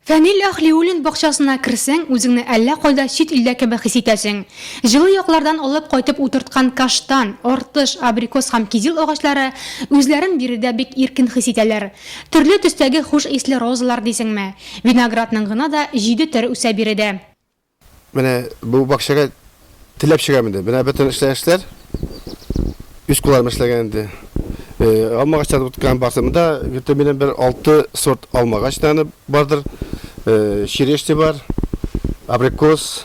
Фәнил Әхлиуллин бакчасына керсәң, үзеңне әллә кайда чит илдә кебек хис итәсең. Җылы яклардан алып кайтып утырткан каштан, артыш, абрикос һәм кизил агачлары үзләрен биредә бик иркен хис итәләр. Төрле төстәге хуш исле розалар дисеңме? Виноградның гына да 7 төре үсә биредә. Менә бу бакчага теләп чыгам инде. Менә бөтен эшләшләр үз кулларым эшләгән инде. Алма ağaçları tutkан барсамда, менен бер 6 сорт алма ağaçлары бардыр. Ширеште бар, абрикос,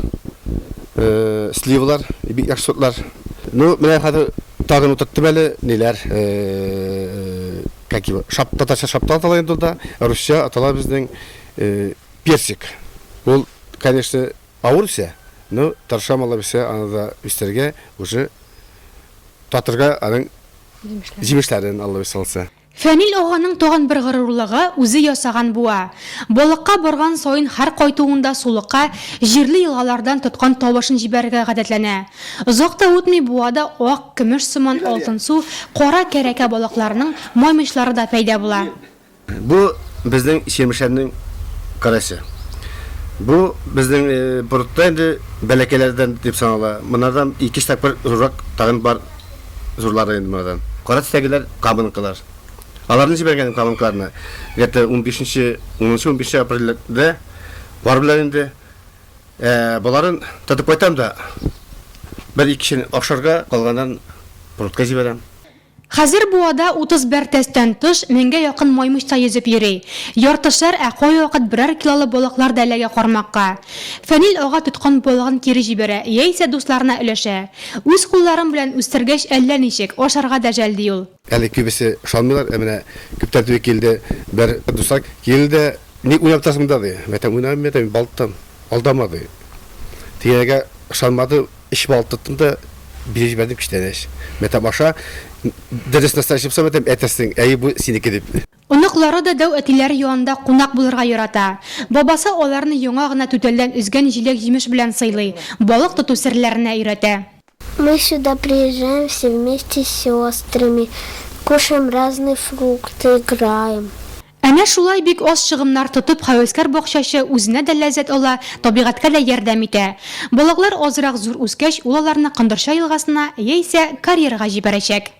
сливалар, бик яхшы сортлар. Ну, менә хәзер тагын утырттым әле, ниләр, как его, татарча шапта атала инде да, русча атала безнең персик. Ул, конечно, авыр все, но таршамала все, аны да үстәргә уже татырга аның җимешләрен алып салса. Фәнил аганың тагын бер горурлыгы үзе ясаган буа. Балыкка барган саен һәр кайтуында сулыкка җирле елгалардан тоткан тавышын җибәрергә гадәтләнә. Озак та үтми буада ак, көмеш сыман алтын су, кара кәрәкә балыкларының маймышлары да пәйда була. Бу безнең җимешләрнең карасы. Бу безнең бурытта инде бәләкәләрдән дип санала. Монардан 2 тапкыр зуррак тагын бар зурлары инде монардан. Кара төстәгеләр кабынкылар. Аларны җибәргән кабынкыларны. Гәтә 15 апрельдә бар белән инде буларын тотып кайтам да 1-2 кешене ашарга калганнан бурытка җибәрәм. Хәзер буада 31 тәстән тыш 1000гә якын маймыш та йөзеп йөри. Яртышар кай вакыт берәр килолы балыклар да әлегә кармакка. Фәнил ага тоткан балыгын кире җибәрә, яисә дусларына өләшә. Үз кулларын белән үстергәч әллә ничек ашарга да жәлди ул. Әле күбесе шалмыйлар, менә күптәр түгел килде, бер дусак килде, ни уйнап тасымда ди. Мәтәм уйнап, мәтәм балтам, алдамады. Тигәгә шалмады, иш балттым да бирҗ бәрдем киштәнәш. Мәтәм аша дөрес настачып сәбәтем әтәсең, әй бу синеке дип. Оныклары да дәү әтиләре янында кунак булырга ярата. Бабасы аларны яңа гына түтәлдән үзгән җиләк җимеш белән сыйлый, балык тоту серләренә өйрәтә. Мы сюда приезжаем все вместе с сестрами, кушаем разные фрукты, играем. Әнә шулай бик аз чыгымнар тотып хәвескәр бакчачы үзенә дә ләззәт ала, табигатькә дә ярдәм итә. Балыклар азрак зур үскәч, ул аларны Кындырша елгасына яисә карьерга җибәрәчәк.